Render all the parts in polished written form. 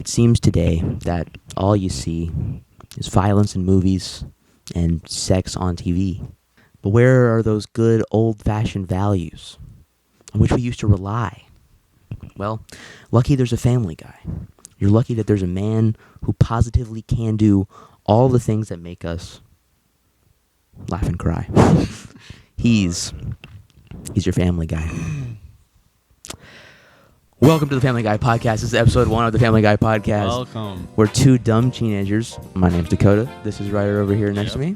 seems today that all you see is violence in movies and sex on TV. But where are those good old-fashioned values on which we used to rely? Well, lucky there's a Family Guy. You're lucky that there's a man who positively can do all the things that make us laugh and cry. He's your Family Guy. Welcome to the Family Guy Podcast. This is episode 1 of the Family Guy Podcast. Welcome. We're two dumb teenagers. My name's Dakota. This is Ryder over here next to me.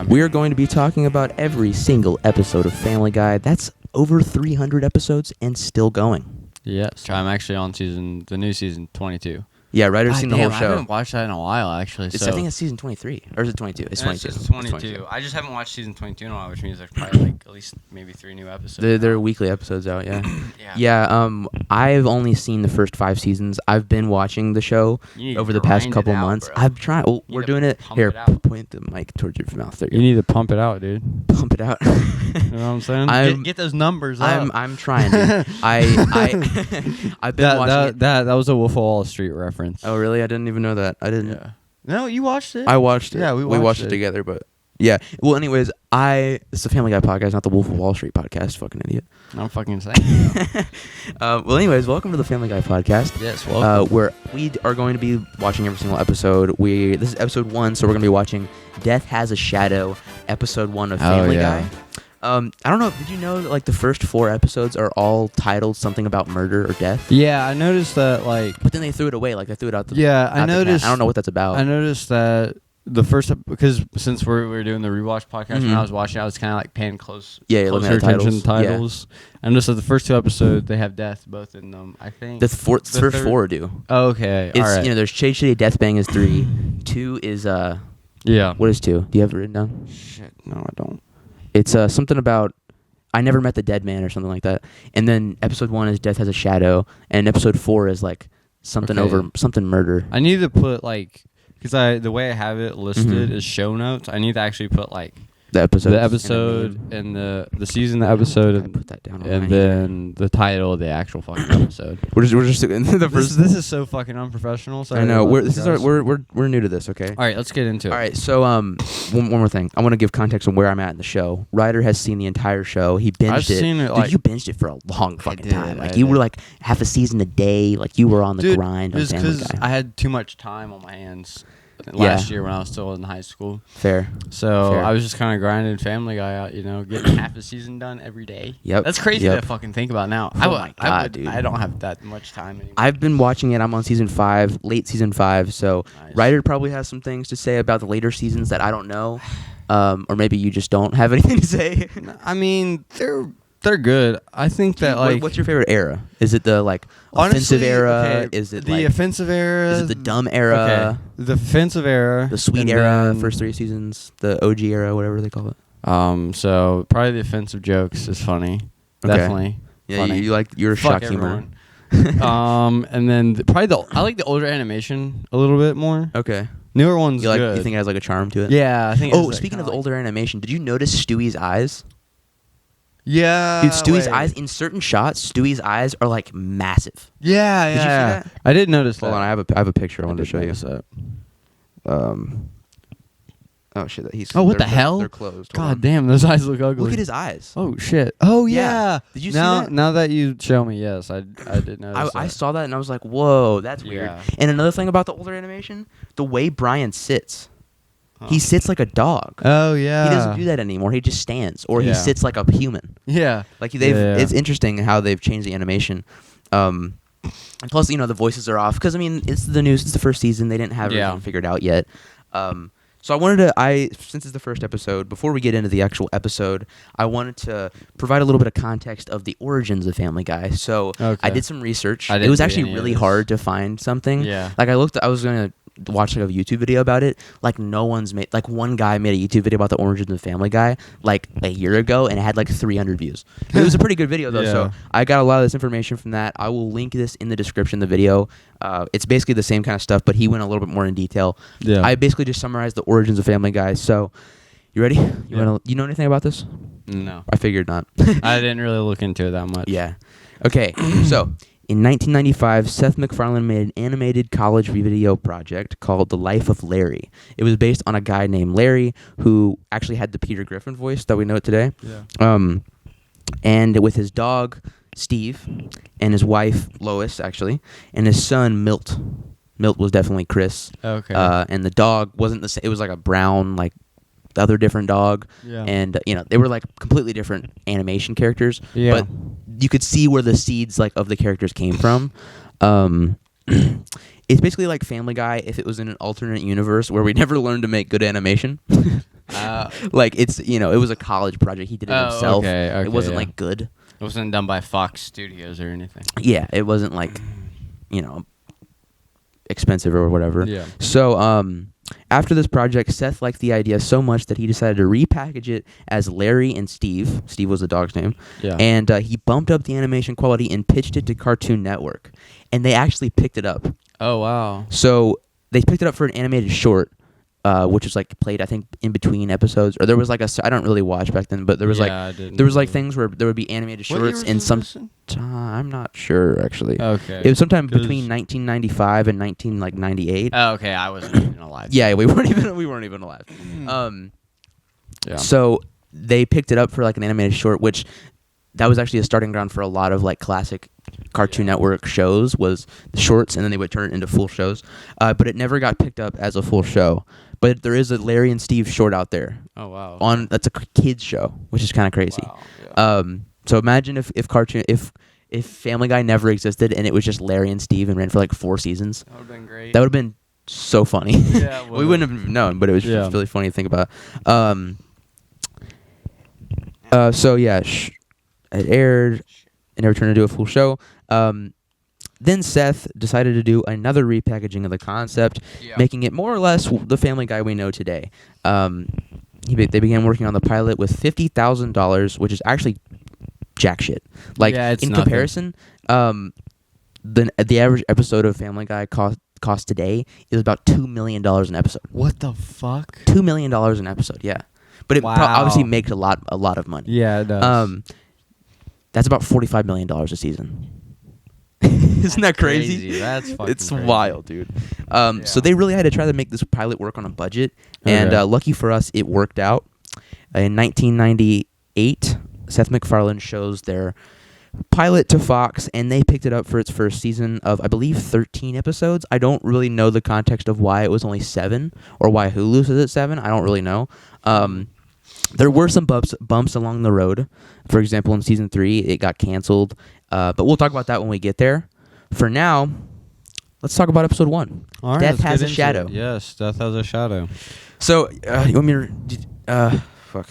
We are going to be talking about every single episode of Family Guy. That's over 300 episodes and still going. Yes. I'm actually on the new season 22. Yeah, Ryder's seen the whole show. I haven't watched that in a while, actually. I think it's season 23. Or is it 22? It's 22. It's 22. I just haven't watched season 22 in a while, which means there's probably at least maybe 3 new episodes. There are weekly episodes out, yeah. Yeah, I've only seen the first 5 seasons. I've been watching the show over the past couple months. Bro. I'm trying. Oh, we're doing it. Here, point the mic towards your mouth. There you need to pump it out, dude. Pump it out. You know what I'm saying? Get those numbers up. I'm trying to. I've been watching that was a Wolf of Wall Street reference. Oh, really? I didn't even know that. I didn't. Yeah. No, you watched it? I watched it. Yeah, we watched it together, but yeah. Well, anyways, it's the Family Guy Podcast, not the Wolf of Wall Street Podcast. Fucking idiot. I'm fucking saying. Well, anyways, welcome to the Family Guy Podcast. Yes, welcome. Where we are going to be watching every single episode. This is episode 1, so we're going to be watching Death Has a Shadow, episode 1 of Family Guy. I don't know. Did you know that the first 4 episodes are all titled something about murder or death? Yeah, I noticed that. But then they threw it away. They threw it out. I noticed. I don't know what that's about. I noticed that because since we're doing the rewatch podcast, when I was watching, I was kind of paying closer attention to titles. Yeah. And just the first 2 episodes, they have death both in them. I think the first 4 do. Oh, okay, all right. There's Chase Shitty Death Bang is 3. 2 is Yeah. What is 2? Do you have it written down? Shit, no, I don't. It's something about I never met the dead man or something like that. And then episode 1 is Death Has a Shadow, and episode 4 is something over something murder. I need to put because the way I have it listed is show notes. I need to actually put the episode and the season, the episode, and put that down. And then the title of the actual fucking episode. We're just the first. This is so fucking unprofessional. Sorry, I know. We're new to this. Okay. All right, let's get into it. All right. So one more thing. I want to give context on where I'm at in the show. Ryder has seen the entire show. He binged I've seen it. Dude, you binged it for a long fucking time. You were half a season a day. You were on the grind. It was because I had too much time on my hands. Last year when I was still in high school. Fair. So I was just kind of grinding Family Guy out, getting half a season done every day. Yep. That's crazy to fucking think about now. Oh my God, dude. I don't have that much time anymore. I've been watching it. I'm on season 5, late season 5. So nice. Ryder probably has some things to say about the later seasons that I don't know. Or maybe you just don't have anything to say. I mean, they're good. I think that what's your favorite era? Is it the offensive era? Okay, is it the offensive era? Is it the dumb era? Okay. The offensive era. The sweet era, first 3 seasons. The OG era, whatever they call it. So probably the offensive jokes is funny. Okay. Definitely. Yeah, funny. you're shock humor. And then I like the older animation a little bit more. Okay. Newer ones good. You think it has a charm to it? Yeah, I think. Speaking of the older animation, did you notice Stewie's eyes? Yeah. Dude, Stewie's eyes, in certain shots, Stewie's eyes are massive. Yeah, Did you see that? I did notice that. Hold on, I have a picture I wanted to show you. Oh shit, what the hell? They're closed. God damn, those eyes look ugly. Look at his eyes. Oh shit. Oh yeah. Did you see that? Now that you show me, yes, I did notice. I saw that and I was like, whoa, that's weird. Yeah. And another thing about the older animation, the way Brian sits. He sits like a dog. Oh yeah. He doesn't do that anymore. He just stands, or he sits like a human. Yeah. It's interesting how they've changed the animation. And plus, the voices are off because it's the news. It's the first season. They didn't have everything figured out yet. So I wanted to, since it's the first episode, before we get into the actual episode, I wanted to provide a little bit of context of the origins of Family Guy. So I did some research. It was actually really hard to find something. Yeah. I was going to watch a YouTube video about it. No one's made, one guy made a YouTube video about the origins of Family Guy a year ago, and it had 300 views. It was a pretty good video though. Yeah. So I got a lot of this information from that. I will link this in the description of the video. It's basically the same kind of stuff, but he went a little bit more in detail. Yeah. I basically just summarized the origins of Family Guy. So you ready? You know anything about this? No. I figured not. I didn't really look into it that much. Yeah. Okay. So In 1995, Seth MacFarlane made an animated college video project called The Life of Larry. It was based on a guy named Larry who actually had the Peter Griffin voice that we know today. Yeah. And with his dog, Steve, and his wife, Lois, actually, and his son, Milt. Milt was definitely Chris. Okay. And the dog wasn't the same. It was like a brown, like, the other different dog. Yeah. And, they were, like, completely different animation characters. Yeah. But you could see where the seeds, like, of the characters came from. It's basically like Family Guy if it was in an alternate universe where we never learned to make good animation. Like, it's, it was a college project. He did it himself. Okay, it wasn't, like, good. It wasn't done by Fox Studios or anything. Yeah, it wasn't, like, expensive or whatever. Yeah. So, after this project, Seth liked the idea so much that he decided to repackage it as Larry and Steve. Steve was the dog's name. Yeah. And he bumped up the animation quality and pitched it to Cartoon Network. And they actually picked it up. Oh, wow. So they picked it up for an animated short, which was like played, I think, in between episodes. Or there was like I don't really watch back then, but there was things where there would be animated shorts in some time. I'm not sure, actually. Okay. It was sometime between 1995 and 1998. Oh, okay. I wasn't even alive. Yeah, we weren't even alive. Yeah. So they picked it up for like an animated short, which that was actually a starting ground for a lot of like classic Cartoon Network shows, was the shorts, and then they would turn it into full shows. But it never got picked up as a full show. But there is a Larry and Steve short out there. Oh, wow. That's a kids show, which is kind of crazy. Wow. Yeah. So imagine if Family Guy never existed and it was just Larry and Steve and ran for like 4 seasons. That would have been great. That would have been so funny. Yeah, we wouldn't have known, but it was just really funny to think about. So yeah, it aired and never turned into a full show. Then Seth decided to do another repackaging of the concept, making it more or less the Family Guy we know today. They began working on the pilot with $50,000, which is actually jack shit. Like, in comparison, the average episode of Family Guy cost today is about $2 million an episode. What the fuck? $2 million an episode, yeah. But it obviously makes a lot of money. Yeah, it does. That's about $45 million a season. Isn't that crazy? That's fucking It's crazy. wild, dude. So they really had to try to make this pilot work on a budget, and lucky for us, it worked out. In 1998, Seth MacFarlane shows their pilot to Fox, and they picked it up for its first season of, I believe, 13 episodes. I don't really know the context of why it was only 7, or why Hulu says it's 7. I don't really know. There were some bumps along the road. For example, in season 3, it got canceled. But we'll talk about that when we get there. For now, let's talk about episode 1. All right, Death Has a Shadow. Yes, Death Has a Shadow. So, you want me to... fuck.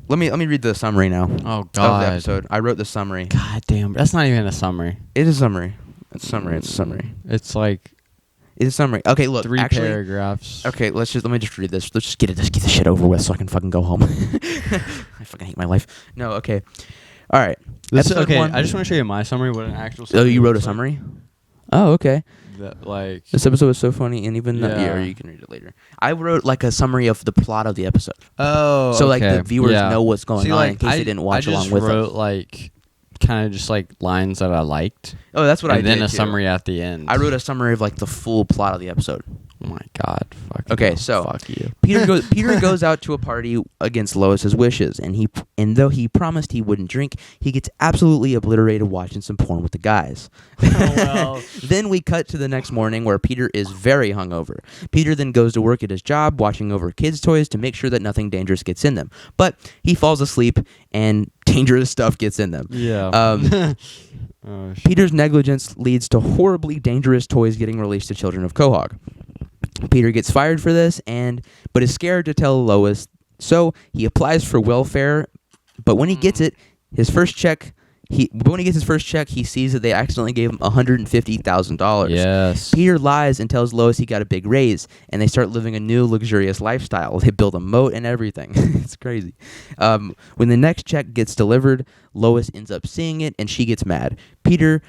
Let me read the summary now. Oh, God. Of the episode. I wrote the summary. God damn. That's not even a summary. It is a summary. It's a summary. It's like... It's a summary. Okay, look. 3 paragraphs. Okay, let me just read this. Let's just get this shit over with so I can fucking go home. I fucking hate my life. No, okay. All right. Okay, I just want to show you my summary. What an actual summary. Oh, you wrote a summary? Oh, okay. Like this episode was so funny, and even or you can read it later. I wrote like a summary of the plot of the episode. Oh, so like the viewers know what's going on in case they didn't watch along with us. I just wrote like kind of just like lines that I liked. Oh, that's what I did. And then a summary at the end. I wrote a summary of like the full plot of the episode. Oh my God! Okay, so fuck you. Peter goes out to a party against Lois's wishes, and though he promised he wouldn't drink, he gets absolutely obliterated watching some porn with the guys. Oh, well. Then we cut to the next morning where Peter is very hungover. Peter then goes to work at his job, watching over kids' toys to make sure that nothing dangerous gets in them. But he falls asleep, and dangerous stuff gets in them. Yeah. Peter's negligence leads to horribly dangerous toys getting released to children of Quahog. Peter gets fired for this, but is scared to tell Lois, so he applies for welfare. But when he gets it, when he gets his first check, he sees that they accidentally gave him $150,000. Yes. Peter lies and tells Lois he got a big raise, and they start living a new luxurious lifestyle. They build a moat and everything. It's crazy. When the next check gets delivered, Lois ends up seeing it, and she gets mad. Peter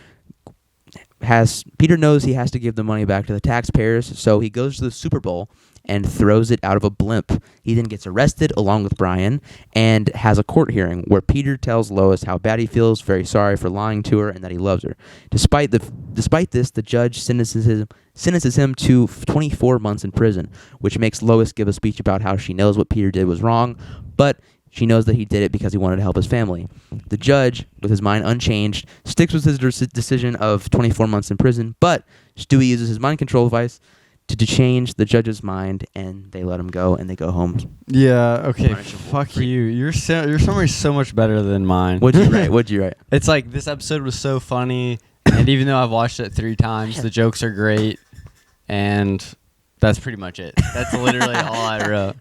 knows he has to give the money back to the taxpayers, so he goes to the Super Bowl and throws it out of a blimp. He then gets arrested along with Brian and has a court hearing where Peter tells Lois how bad he feels, very sorry for lying to her, and that he loves her. Despite this, the judge sentences him to 24 months in prison, which makes Lois give a speech about how she knows what Peter did was wrong, but she knows that he did it because he wanted to help his family. The judge, with his mind unchanged, sticks with his decision of 24 months in prison, but Stewie uses his mind control device to change the judge's mind, and they let him go, and they go home. Yeah, okay, fuck you. Your summary's so much better than mine. What'd you write? It's like, this episode was so funny, and even though I've watched it 3 times, the jokes are great, and that's pretty much it. That's literally all I wrote.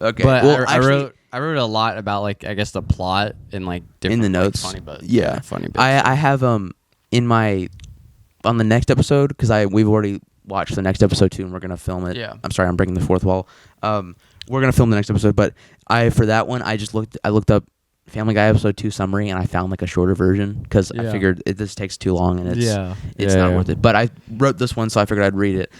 Okay, but well, I wrote a lot about, like, I guess the plot and, like, different, in the notes. Like, funny, but yeah, funny bits. I have in my on the next episode, because we've already watched the next episode too, and we're gonna film it. Yeah. I'm sorry, I'm breaking the fourth wall. We're gonna film the next episode, but for that one, I looked up Family Guy episode 2 summary, and I found like a shorter version because I figured this takes too long and it's not worth it. But I wrote this one, so I figured I'd read it.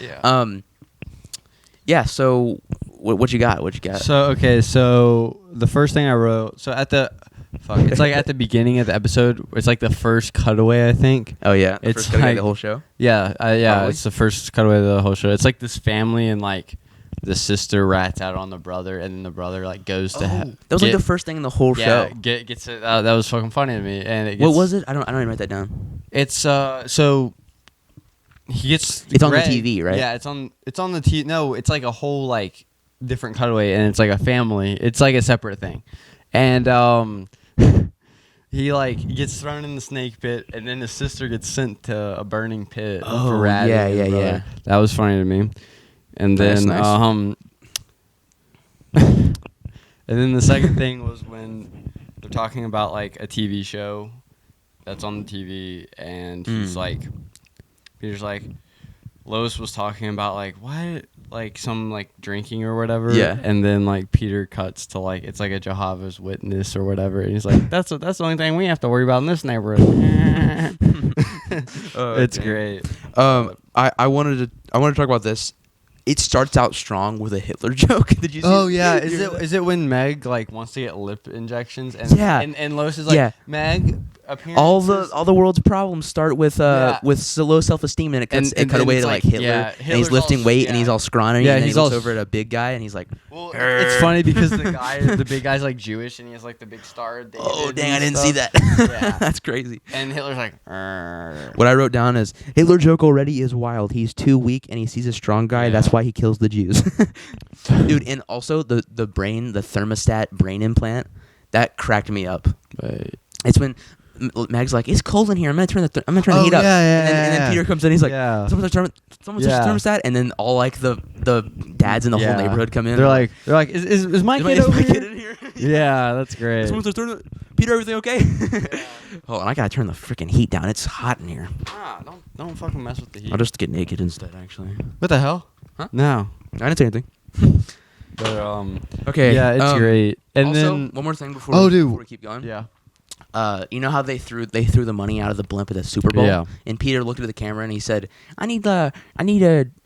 Yeah. So what you got? So the first thing I wrote. So it's like at the beginning of the episode. It's like the first cutaway, I think. Oh yeah, it's first cutaway of the whole show. Yeah, it's the first cutaway of the whole show. It's like this family, and like the sister rats out on the brother, and then the brother like goes to. That was like the first thing in the whole show. Gets it. That was fucking funny to me. And what was it? I don't even write that down. It's so. He gets. It's on the TV, right? Yeah, it's on the TV. No, it's like a whole like different cutaway, and it's like a family. It's like a separate thing, and he like gets thrown in the snake pit, and then his sister gets sent to a burning pit for ratting. Yeah. That was funny to me. And then nice. And then the second thing was when they're talking about like a TV show that's on the TV, and he's like. Peter's like, Lois was talking about like what, like some like drinking or whatever. Yeah. And then like Peter cuts to like it's like a Jehovah's Witness or whatever, and he's like, that's the only thing we have to worry about in this neighborhood. It's great. I wanted to talk about this. It starts out strong with a Hitler joke. Did you see? Oh yeah, is it when Meg like wants to get lip injections and Lois is like, Meg. All the world's problems start with low self-esteem, and it cut away to like Hitler, and he's lifting weight, and he's all scrawny, and then he looks over at a big guy, and he's like, well, it's funny because the big guy's like Jewish, and he has like the big star. Oh dang, I didn't see that. Yeah. That's crazy. And Hitler's like, what I wrote down is Hitler joke already is wild. He's too weak, and he sees a strong guy. That's why he kills the Jews, dude. And also the thermostat brain implant that cracked me up. Right. It's when Meg's like, it's cold in here. I'm gonna turn the heat up. And then Peter comes in. He's like, someone's thermostat. And then all like the dads in the whole neighborhood come in. They're like, is my kid over here? In here? Yeah, that's great. Peter, everything okay? Hold on, I gotta turn the freaking heat down. It's hot in here. Don't fucking mess with the heat. I'll just get naked instead. Actually. What the hell? Huh? No, I didn't say anything. But okay. Yeah, it's great. And also, then one more thing before we keep going. Yeah. You know how they threw the money out of the blimp at the Super Bowl? Yeah. And Peter looked at the camera and he said, I need a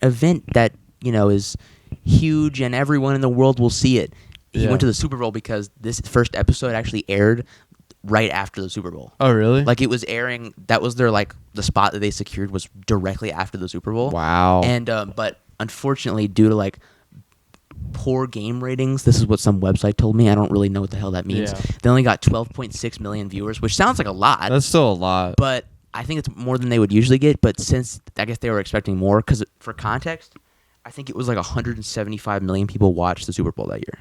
event that, is huge and everyone in the world will see it. He went to the Super Bowl because this first episode actually aired right after the Super Bowl. Oh, really? Like it was airing, that was their like the spot that they secured was directly after the Super Bowl. Wow. And but unfortunately due to like poor game ratings, this is what some website told me, I don't really know what the hell that means. They only got 12.6 million viewers, which sounds like a lot. That's still a lot. But I think it's more than they would usually get, but since I guess they were expecting more, because for context, I think it was like 175 million people watched the Super Bowl that year.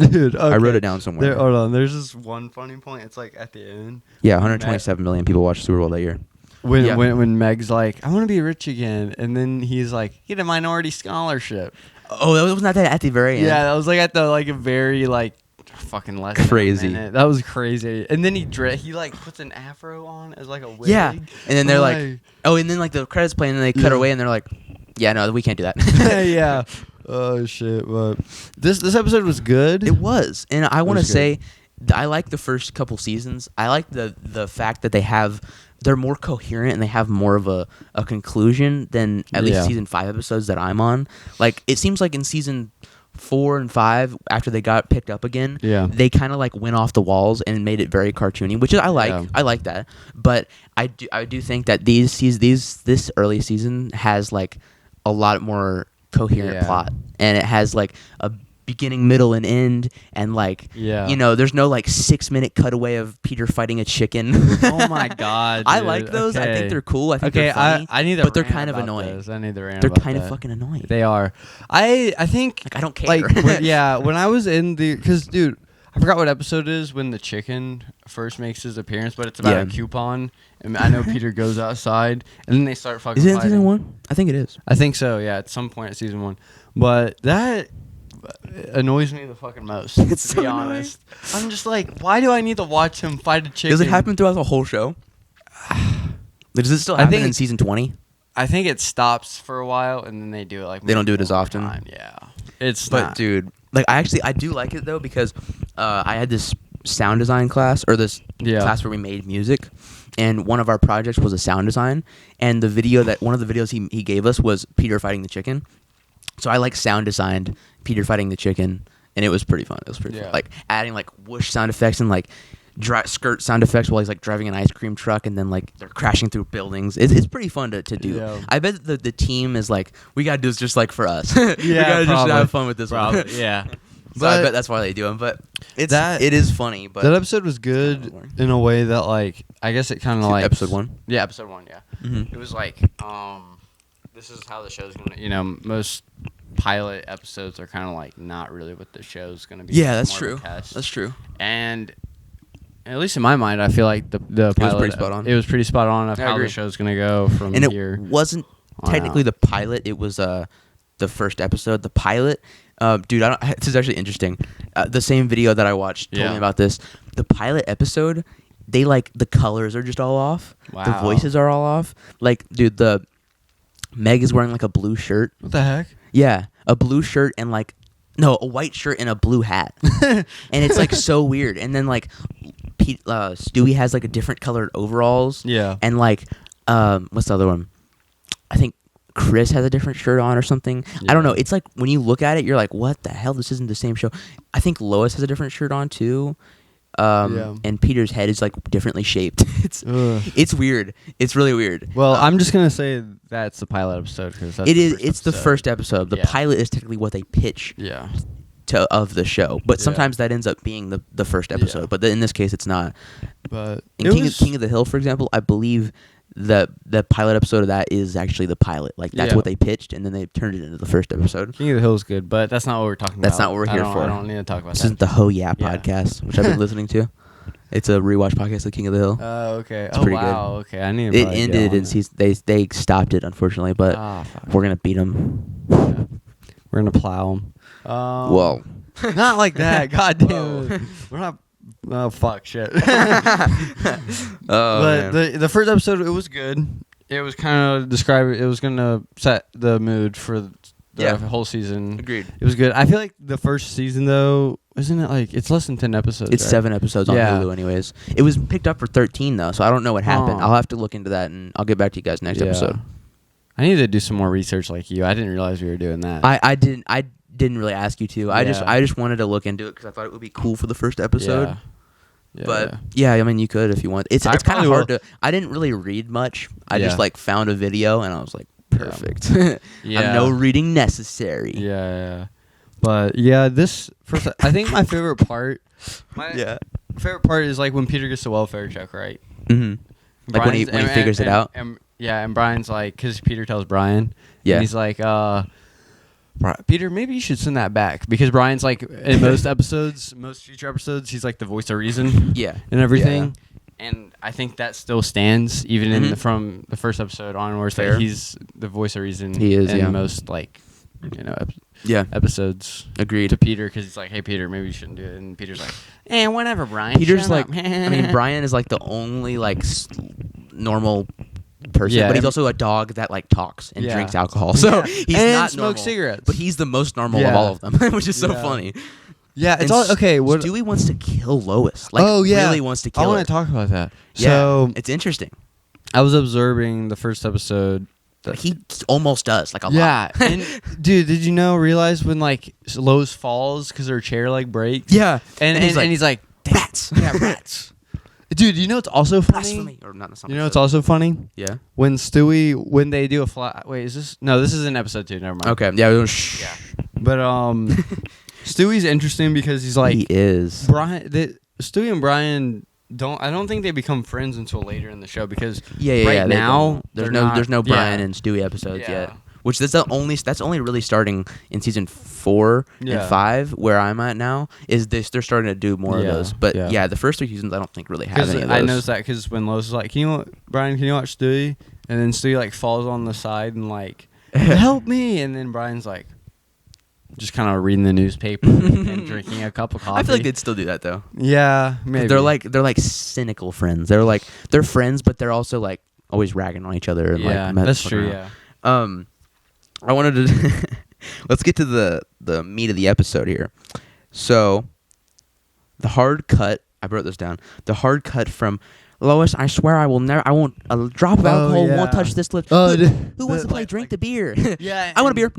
Dude, okay. I wrote it down somewhere. Hold on, there's this one funny point. It's like at the end. Yeah, 127 million people watched the Super Bowl that year. When Meg's like, I want to be rich again, and then he's like, get a minority scholarship. Oh, that was not that at the very end. Yeah, that was like at the like a very like fucking less crazy. That was crazy. And then he like puts an afro on as like a wig. Yeah, and then they're like, oh, and then like the credits play, and then they cut away, and they're like, yeah, no, we can't do that. Yeah. Oh shit! But this episode was good. It was, and I want to say, I like the first couple seasons. I like the fact that they have they're more coherent and they have more of a conclusion than at least season 5 episodes that I'm on. Like, it seems like in season 4 and 5, after they got picked up again, they kind of like went off the walls and made it very cartoony, which is I like. I like that. But I do think that this early season has like a lot more coherent plot, and it has like a beginning, middle, and end, and like there's no like 6-minute cutaway of Peter fighting a chicken. Oh my god, I like those. I think they're cool. I think they're funny. I need to but they're rant kind of about annoying. those. I need to rant They're about kind of that. fucking annoying. They are. I think like I don't care. like when I was in the because dude, I forgot what episode it is when the chicken first makes his appearance, but it's about a coupon. And I know Peter goes outside, and then they start fucking. Is it in fighting. season 1? I think it is. I think so. Yeah, at some point in season 1, but that annoys me the fucking most. It's to be so honest, I'm just like, why do I need to watch him fight a chicken? Does it happen throughout the whole show? Does it still happen in season 20? I think it stops for a while, and then they do it like they don't do it as often. Yeah, it's but not. Dude, like I do like it though because I had this sound design class or this class where we made music, and one of our projects was a sound design, and one of the videos he gave us was Peter fighting the chicken. So I like sound designed Peter fighting the chicken, and it was pretty fun. It was pretty fun. Like adding like whoosh sound effects and like skirt sound effects while he's like driving an ice cream truck, and then like they're crashing through buildings. It's pretty fun to do. Yeah. I bet the team is like, we gotta do this just like for us. We gotta just have fun with this one. Yeah. So I bet that's why they do them. But it is funny. But that episode was good in a way that like I guess it kind of like episode 1. Yeah, episode 1. Yeah. Mm-hmm. It was like this is how the show's gonna. Most pilot episodes are kind of like not really what the show's gonna be. Yeah, that's true. That's true. And at least in my mind, I feel like the pilot was pretty spot on. It was pretty spot on of how the show's gonna go from here. And it wasn't technically the pilot. It was the first episode. The pilot, dude. This is actually interesting. The same video that I watched told me about this. The pilot episode, they like the colors are just all off. Wow. The voices are all off. Like, dude, Meg is wearing like a blue shirt. What the heck? Yeah, a blue shirt and a white shirt and a blue hat, and it's like so weird. And then like Stewie has like a different colored overalls. Yeah, and like what's the other one? I think Chris has a different shirt on or something. Yeah. I don't know. It's like when you look at it, you're like, what the hell? This isn't the same show. I think Lois has a different shirt on too. And Peter's head is like differently shaped. It's weird. It's really weird. Well, I'm just gonna say that's the pilot episode because it is. It's the first episode. The pilot is technically what they pitch. Yeah. Of the show, but sometimes that ends up being the first episode. Yeah. But in this case, it's not. But in King of the Hill, for example, I believe the pilot episode of that is actually the pilot. Like that's what they pitched, and then they turned it into the first episode. King of the Hill is good, but that's not what we're talking about. That's not what we're here for. I don't need to talk about this that. Isn't the Ho Yeah podcast, which I've been listening to. It's a rewatch podcast of King of the Hill. Oh, okay. It's pretty good. Okay. I need to it ended and they stopped it, unfortunately, but we're gonna beat them. Yeah. We're gonna plow them. Whoa. Not like that. God damn it. We're not. Oh fuck shit. But the first episode, it was good. It was kind of it was gonna set the mood for the whole season. Agreed. It was good. I feel like the first season though, isn't it like it's less than 10 episodes? It's 7 episodes on Hulu, anyways. It was picked up for 13 though, so I don't know what happened. I'll have to look into that, and I'll get back to you guys next episode. I need to do some more research like you. I didn't realize we were doing that. I didn't really ask you to. I just wanted to look into it because I thought it would be cool for the first episode. But I mean, you could if you want. It's kind of hard to. I didn't really read much. I just like found a video and I was like, perfect. No reading necessary. Yeah. But this first, I think my favorite part. My favorite part is like when Peter gets the welfare check, right? Mm-hmm. Like when he figures it out. And Brian's like, because Peter tells Brian. Yeah. And he's like, Peter, maybe you should send that back because Brian's like in most future episodes, he's like the voice of reason, and everything. Yeah. And I think that still stands even from the first episode onwards. That he's the voice of reason. He is in most episodes. Agreed. To Peter because he's like, hey Peter, maybe you shouldn't do it, and Peter's like, whatever, Brian. Peter's like, I mean, Brian is like the only like normal person, but he's also a dog that like talks and drinks alcohol. So he's not smokes cigarettes, but he's the most normal of all of them, which is so funny. Yeah, it's all okay. Stewie wants to kill Lois. Like, really wants to kill her. I want to talk about that. Yeah, so it's interesting. I was observing the first episode. He almost does, like a Yeah, lot. and dude, did you realize when like Lois falls because her chair like breaks? Yeah. and he's like rats. yeah, rats. Dude, you know it's also funny. Blasphemy. Or not, You know it's also funny Yeah. when Stewie when they do a fly. Wait, is this? No, this is in episode 2. Never mind. Okay. Yeah. It was shh. But Stewie's interesting because he's like He is. Brian. Stewie and Brian I don't think they become friends until later in the show because Yeah. right they now don't. there's no Brian yeah. and Stewie episodes Yeah. yet. Which that's only really starting in season 4 and Yeah. 5 where I'm at now. They're starting to do more of Yeah, those. But yeah. yeah, the first 3 seasons I don't think really have any of those. I noticed that because when Lois was like, Brian, can you watch Stewie? And then Stewie like falls on the side and like, help me. And then Brian's like, just kind of reading the newspaper and drinking a cup of coffee. I feel like they'd still do that though. Yeah, maybe. They're like cynical friends. They're friends, but they're also like always ragging on each other. And yeah, like that's fucking true. around. Yeah. I wanted to let's get to the meat of the episode here. So, the hard cut. I wrote this down. The hard cut from Lois. I swear I won't. A drop of alcohol won't touch this lip. Oh, who wants to play drink the beer? Yeah, I want a beer.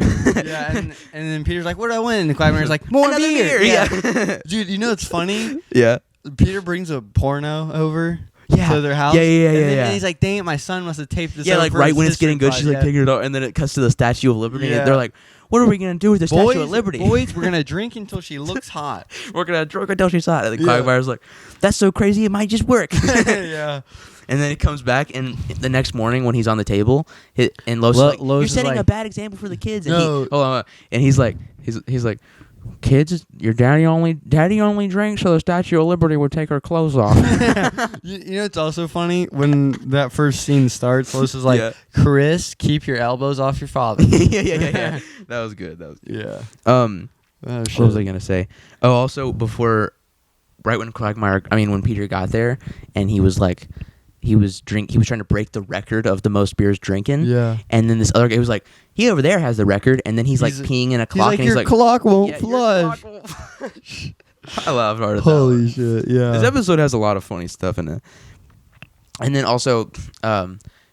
Yeah, and then Peter's like, "What do I win?" And Quagmire's like, "More Another beer." beer, yeah. Dude, you know what's funny? Yeah. Peter brings a porno over. Yeah. To their house. Yeah. And he's like, "Dang it, my son must have taped this." Yeah, over like for right his when it's history getting good, class." she's like Yeah. taking it out, and then it cuts to the Statue of Liberty. Yeah. And they're like, "What are we gonna do with the Statue of Liberty? Boys, we're gonna drink until she looks hot. We're gonna drink until she's hot." And then Yeah. Quagmire's like, "That's so crazy, it might just work." Yeah. And then he comes back, and the next morning when he's on the table, and Lois is like, Lois "You're is setting like- a bad example for the kids." And No. hold on, and he's like, "Kids, your daddy only drinks so the Statue of Liberty would take her clothes off." You know it's also funny when that first scene starts. Lois is like, Yeah. "Chris, keep your elbows off your father." yeah. That was good. Yeah. Oh, shit. what was I gonna say? Oh, also right when Peter got there, and he was trying to break the record of the most beers drinking. Yeah. And then this other guy was like, he over there has the record, and then he's like peeing in a clock, He's like, and he's your like, clock won't "Yeah, your flush. clock won't flush." I laughed hard at that. Holy shit! Yeah. This episode has a lot of funny stuff in it. And then also,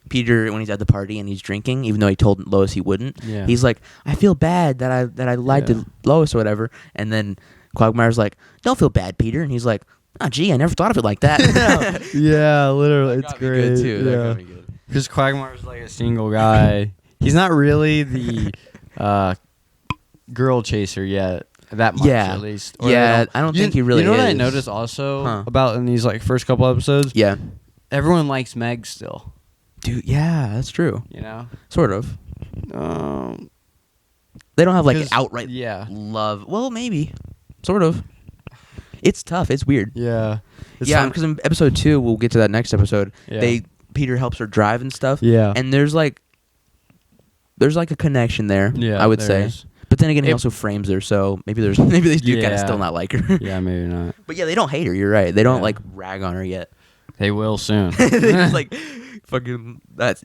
Peter, when he's at the party and he's drinking, even though he told Lois he wouldn't, Yeah. he's like, "I feel bad that I lied Yeah. to Lois or whatever." And then Quagmire's like, "Don't feel bad, Peter." And he's like, "Oh, gee, I never thought of it like that." Yeah, literally, it's That got me great. good, too. That Yeah. got me good. Because Quagmire's like a single guy. He's not really the girl chaser yet. That much, Yeah. at least. Or Yeah, they I don't think he really You know what I is. noticed also Huh. about in these like first couple episodes? Yeah. Everyone likes Meg still. Dude, yeah, that's true. You know. Sort of. Um, They don't have like an 'cause- outright Yeah. love. Well, maybe. Sort of. It's tough. It's weird. Yeah. It's Yeah, fun- because in episode 2, we'll get to that next episode. Yeah. Peter helps her drive and stuff. Yeah. And there's like a connection there. Yeah, I would there say. is. But then again, he It- also frames her, so maybe they do kind Yeah. of still not like her. Yeah, maybe not. But yeah, they don't hate her. You're right. They don't Yeah. like rag on her yet. They will soon. They just like fucking that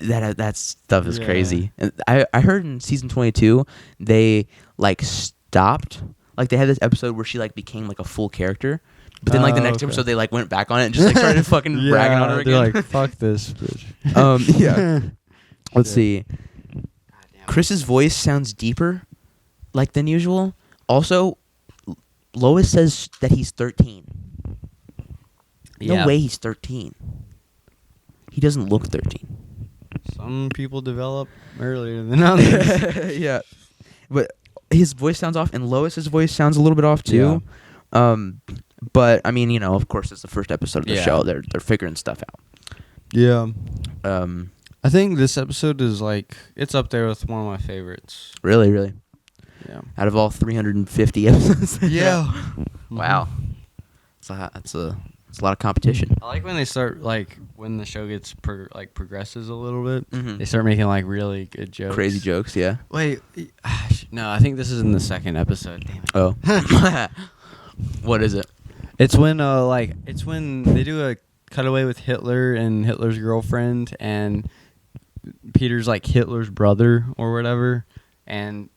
stuff is Yeah. crazy. And I heard in season 22 they like stopped. Like they had this episode where she like became like a full character. But then like the Oh, next okay. episode they like went back on it and just like started fucking ragging on her again. They're like, fuck this bitch. Yeah. Let's Shit. see. Chris's voice sounds deeper, like than usual. Also, Lois says that he's 13. No Yeah. way he's 13. He doesn't look 13. Some people develop earlier than others. Yeah. But his voice sounds off, and Lois's voice sounds a little bit off too. But I mean, of course, it's the first episode of the Yeah. show. They're figuring stuff out. Yeah. Um, I think this episode is like, it's up there with one of my favorites. really, really. Yeah. Out of all 350 episodes. Yeah. Wow. It's a lot of competition. I like when they start, like, when the show gets, progresses a little bit. Mhm. They start making, like, really good jokes. Crazy jokes, yeah. Wait. No, I think this is in the second episode. Damn it. Oh. What is it? It's when they do a cutaway with Hitler and Hitler's girlfriend, and Peter's like Hitler's brother or whatever, and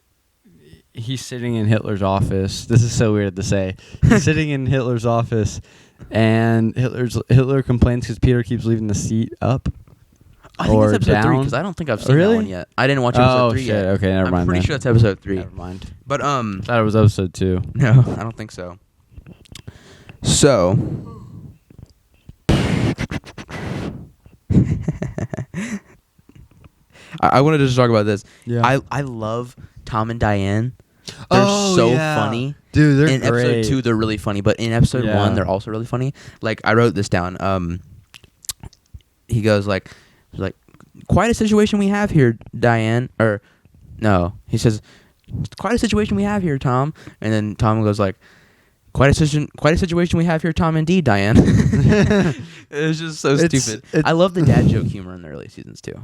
he's sitting in Hitler's office. This is so weird to say. He's sitting in Hitler's office, and Hitler complains because Peter keeps leaving the seat up. I think or it's episode 3 down? because I don't think I've seen Really? that one yet. I didn't watch episode Oh 3 shit! yet. Okay, never I'm mind. pretty then. sure that's episode 3. Never mind. But Thought it was episode 2. no, I don't think so. So, I wanted to just talk about this. Yeah. I love Tom and Diane. They're so funny. dude. They're In great. episode 2, they're really funny, but in episode Yeah. 1, they're also really funny. Like, I wrote this down. He goes like, quite a situation we have here, Diane. Or, no, he says, quite a situation we have here, Tom. And then Tom goes like, quite a situation we have here, Tom. Indeed, Diane. It was just so stupid. I love the dad joke humor in the early seasons too.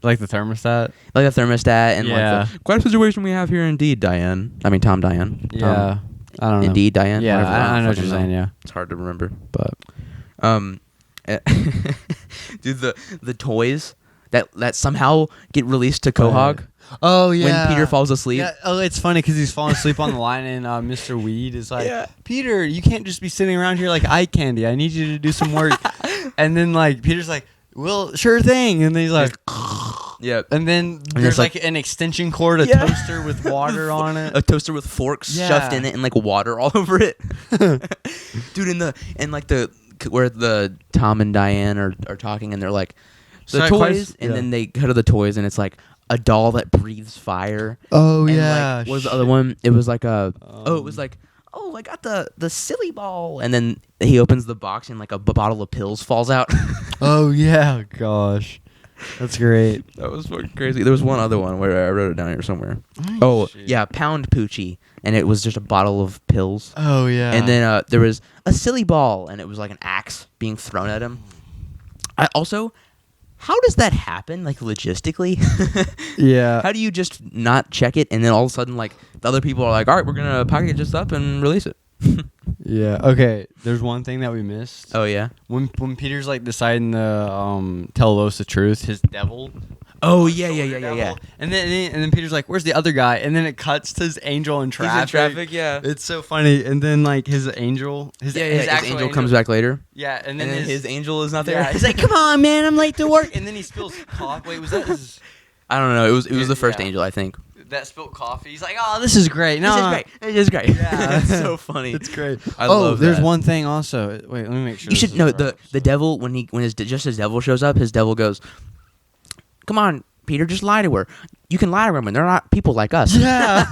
Like the thermostat. Like the thermostat and Yeah. like the, quite a situation we have here, indeed, Diane. I mean, Tom, Diane. Yeah. Tom, I don't know. indeed, Diane. Yeah, Whatever, I don't know what fucking you're saying. Yeah, It's hard to remember. but Dude, the toys that somehow get released to Quahog oh when Peter falls asleep. Yeah. Oh, it's funny because he's falling asleep on the line, and Mr. Weed is like, Yeah. Peter, you can't just be sitting around here like eye candy. I need you to do some work. And then like Peter's like, well, sure thing. And then he's like, Yep. and then there's it's like, like- an extension cord, a Yeah. toaster with water on it. A toaster with forks Yeah. shoved in it and like water all over it. Dude, where the Tom and Diane are talking and they're like the Sorry, toys yeah. and then they go to the toys and it's like a doll that breathes fire. Oh And like, what was the other one? It was like it was like, oh, I got the silly ball, and then he opens the box and like a bottle of pills falls out. Oh yeah, gosh, that's great. That was fucking crazy. There was one other one where I wrote it down here somewhere. Oh shit. yeah, Pound Poochie, and it was just a bottle of pills. Oh yeah. And then there was a silly ball, and it was like an axe being thrown at him. How does that happen, like logistically? yeah. How do you just not check it, and then all of a sudden, like the other people are like, "All right, we're gonna package this up and release it." Yeah. Okay. There's one thing that we missed. Oh yeah. When Peter's like deciding to tell Lois the truth, his devil. Oh Shoulder yeah. devil. And then Peter's like, "Where's the other guy?" And then it cuts to his angel in traffic. Yeah. It's so funny. And then like his angel, his actual angel comes back later, Yeah, and and then then his angel is not there. Yeah, he's like, "Come on, man, I'm late to work." And then he spills coffee. Wait, was that his? I don't know. It was the first Yeah. angel, I think. That spilled coffee. He's like, "Oh, this is great." No, This is great. This is great. Yeah. It's so funny. It's great. I love there's that. one thing also. Wait, let me make sure. You this should is know right. the devil when his devil shows up. His devil goes, "Come on, Peter, just lie to her. You can lie to them, and they're not people like us." Yeah.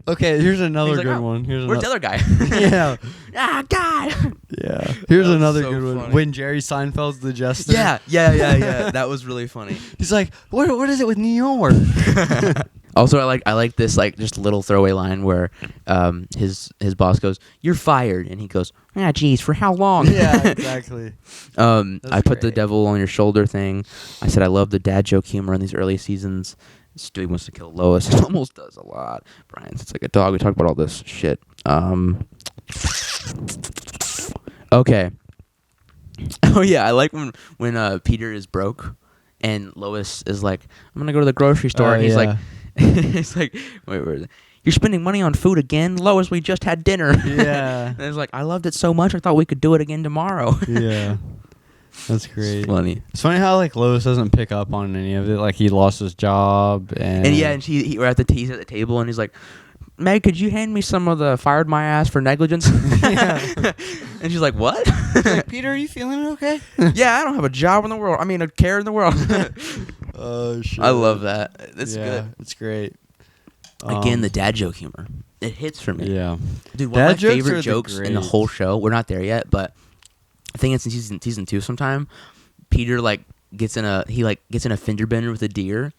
Okay, here's another He's like, good "Oh, one. Here's Where's the another. other guy? Yeah. Ah, God. Yeah. Here's That's another so good one. funny. When Jerry Seinfeld's the jester. Yeah. That was really funny. He's like, what is it with New York? Also, I like this like just little throwaway line where his boss goes, "You're fired," and he goes, "Ah, geez, for how long?" Yeah, exactly. I put the great. devil on your shoulder thing. I said I love the dad joke humor in these early seasons. Stewie wants to kill Lois. It almost does a lot. Brian sits like a dog. We talked about all this shit. Okay. Oh yeah, I like when Peter is broke and Lois is like, "I'm gonna go to the grocery store," Oh, and he's yeah. like, "It's like, wait, where is it? You're spending money on food again, Lois. We just had dinner." Yeah. And it's like, I loved it so much. I thought we could do it again tomorrow. Yeah. That's great. Funny. It's funny how like Lois doesn't pick up on any of it. Like he lost his job and And yeah, and we're at he's at the table, and he's like, "Meg, could you hand me some of the fired my ass for negligence?" Yeah. And she's like, "What?" like, Peter, are you feeling okay? Yeah, I don't have a job in the world. I mean, a care in the world. Oh shit. I love that. It's yeah, good. It's great. Again, the dad joke humor. It hits for me. Yeah. Dude, one Dad of my jokes are favorite the jokes in the greats. whole show. We're not there yet, but I think it's in season 2 sometime. Peter gets in a fender bender with a deer,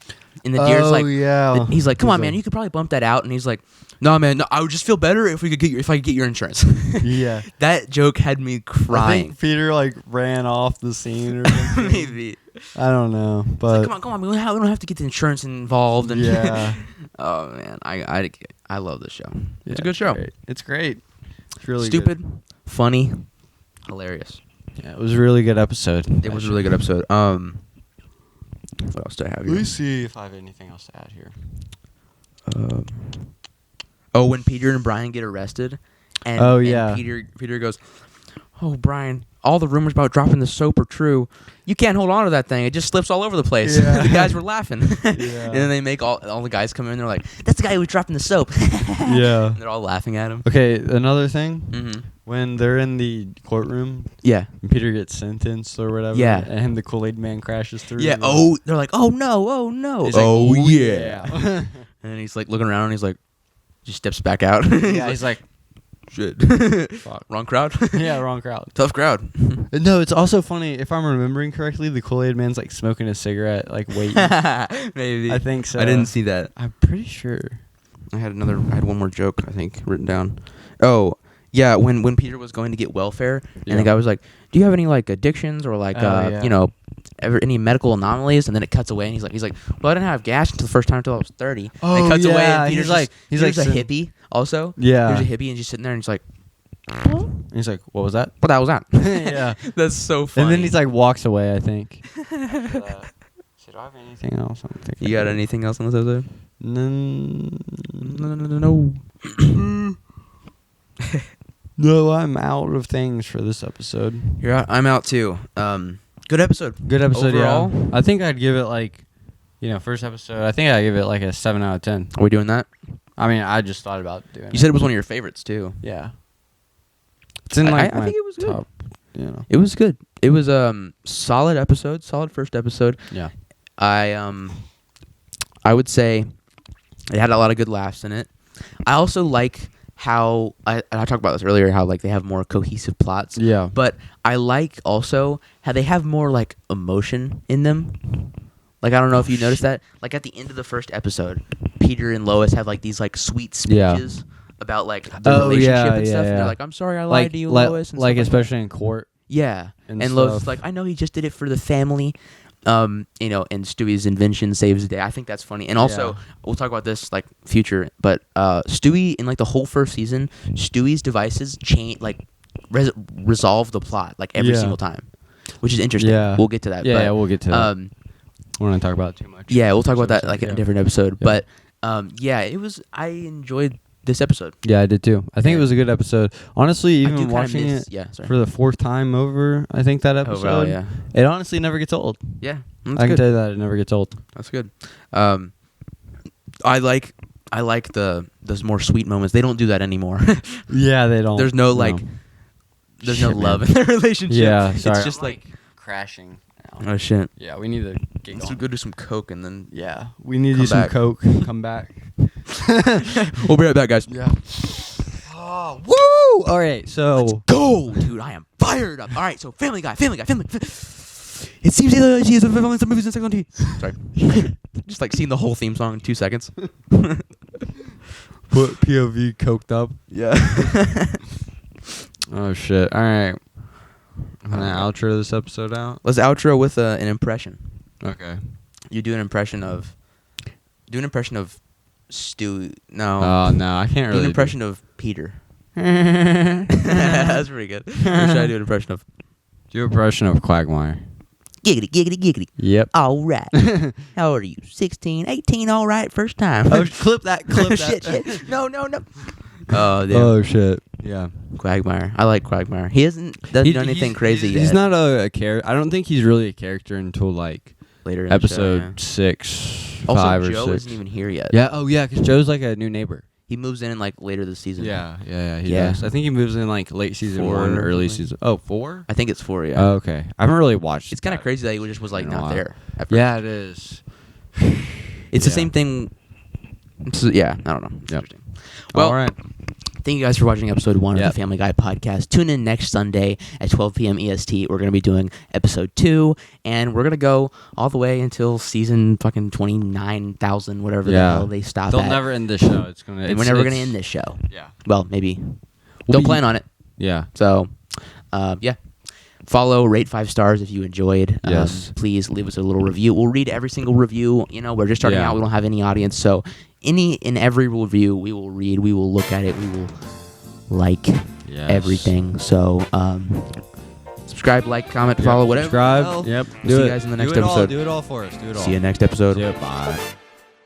and the deer's like, yeah. he's like, "Come on, He's man, like- you could probably bump that out." And he's like, "No, man, no, I would just feel better if I could get your insurance." Yeah. That joke had me I crying. think Peter like ran off the scene or something. Maybe. I don't know, It's but like, come on, we don't have to get the insurance involved. And yeah. oh man, I love this show. It's a Yeah, good show. great. It's great. It's really Stupid, funny, hilarious. good. Yeah, it was a really good episode. It was a really good episode. What else do I have Let here? me see if I have anything else to add here. Oh, when Peter and Brian get arrested, and Oh, and yeah. Peter goes, "Oh, Brian, all the rumors about dropping the soap are true. You can't hold on to that thing. It just slips all over the place." Yeah. The guys were laughing. And Yeah. then they make all the guys come in. They're like, "That's the guy who was dropping the soap." Yeah. And they're all laughing at him. Okay, another thing. Mm-hmm. When they're in the courtrum, Yeah. and Peter gets sentenced or whatever. Yeah. And the Kool-Aid Man crashes through. Yeah. Oh, they're like, "Oh no, oh no, He's like, oh "Oh, yeah." yeah. And he's like looking around. And he's like, just steps back out. Yeah, he's like, shit. fuck. Wrong crowd. Yeah, wrong crowd. Tough crowd. No, it's also funny, if I'm remembering correctly, the Kool-Aid Man's like smoking a cigarette, like waiting. Maybe. I think so. I didn't see that. I'm pretty sure. I had one more joke, I think, written down. Oh, yeah, when Peter was going to get welfare, and Yeah. the guy was like, "Do you have any like addictions or like Yeah. you know, any medical anomalies?" And then it cuts away, and he's like, "Well, I didn't have gas until the first time until I was 30." Oh, and it cuts away, yeah, and Peter's he's like- he's he's like like a hippie also. Yeah. There's a hippie, and he's just sitting there, and he's like, And he's like, what was that? "What the hell was that?" Yeah. That's so funny. And then he's like, walks away, I think. Should I have anything else? I don't think "You got anything else on this episode?" No. No, I'm out of things for this episode. You're out. I'm out too. Good episode. Good episode, Overall? yeah. I think I'd give it like, first episode, I think I'd give it like a 7 out of 10. Are we doing that? I mean, I just thought about doing it. You said it was one of your favorites too. Yeah. It's in I like think it was good. top, It was good. It was solid episode, solid first episode. Yeah. I would say it had a lot of good laughs in it. I also like how I talked about this earlier, how like they have more cohesive plots. Yeah. But I like also how they have more like emotion in them. Like I don't know if you noticed that. Like at the end of the first episode, Peter and Lois have like these like sweet Yeah. speeches about like the relationship and stuff. And they're like, "I'm sorry I lied to you, Lois." And like stuff especially in court. yeah. and And Lois is stuff. like, "I know he just did it for the family." And Stewie's invention saves the day. I think that's funny. And also, Yeah. we'll talk about this like future, but Stewie in like the whole first season, Stewie's devices resolve the plot like every Yeah. single time, which is interesting. Yeah. We'll get to that. Yeah, but, yeah, we'll get to that. We don't want to talk about it too much. yeah, we'll talk about that Episode, like in yeah. a different episode. Yeah. But yeah, I enjoyed this episode. Yeah, I did too. I think it was a good episode. Honestly, I do even kinda watching miss- it yeah, sorry. for the fourth time over, I think that episode, Overall, yeah. it honestly never gets old. Yeah, I that's can good. tell you that it never gets old. That's good. I like those more sweet moments. They don't do that anymore. Yeah, they don't. There's no like there's no Shit, love man. in their relationship. Yeah, sorry. It's just like crashing. oh shit. Yeah, we need to get Let's going. go do some coke and then Yeah, we need to Come do some back. coke. Come back. we'll be right back, guys. Yeah. Oh, woo! All right, so Go, dude. I am fired up. All right, so Family Guy. It seems that she is filming some movies in second on TV. Sorry. Just like seeing the whole theme song in 2 seconds. put POV coked up. Yeah. Oh shit! All right, I'm gonna outro this episode out. Let's outro with an impression. Okay. You do an impression of Stu. No. Oh no, I can't do really. an impression of Peter. That's pretty good. Or should I do an impression of Do an impression of Quagmire. giggity, giggity, giggity? Yep. All right. How old are you? 16, 18, all right, first time. Oh, clip that. Clip that. shit. No. Oh, damn. Oh shit. Yeah. Quagmire. I like Quagmire. He doesn't do anything crazy He's yet. not a character. I don't think he's really a character until like Later in the episode show, 6, yeah. Also, 5 or Joe 6. isn't even here yet. Yeah. Oh yeah, because Joe's like a new neighbor. He moves in like later this season. He Yeah. does. I think he moves in like late season 4 1, or early something. season. Oh, 4? I think it's 4, yeah. Oh, okay. I haven't really watched. It's kind of that. crazy that he just was like in a not while. there. at first. Yeah, it is. It's the Yeah. same thing. Yeah, I don't know. It's Yep. interesting. Well, All right. thank you guys for watching episode 1 Yep. of the Family Guy podcast. Tune in next Sunday at 12 p.m. EST. We're going to be doing episode 2, and we're going to go all the way until season fucking 29,000, whatever the Yeah. hell they stop They'll at. never end this show. It's gonna. And we're never going to end this show. Yeah. Well, maybe. We'll Don't be- plan on it. Yeah. So, yeah. Follow, rate 5 stars if you enjoyed. Yes. Please leave us a little review. We'll read every single review. We're just starting Yeah. out. We don't have any audience. So, any and every review we will read. We will look at it. We will like Yes. everything. So, subscribe, like, comment, Yep. follow, whatever. Subscribe. Well, Yep. see you guys in the next do it all. episode. Do it all for us. Do it all. See you next episode. See ya. Bye.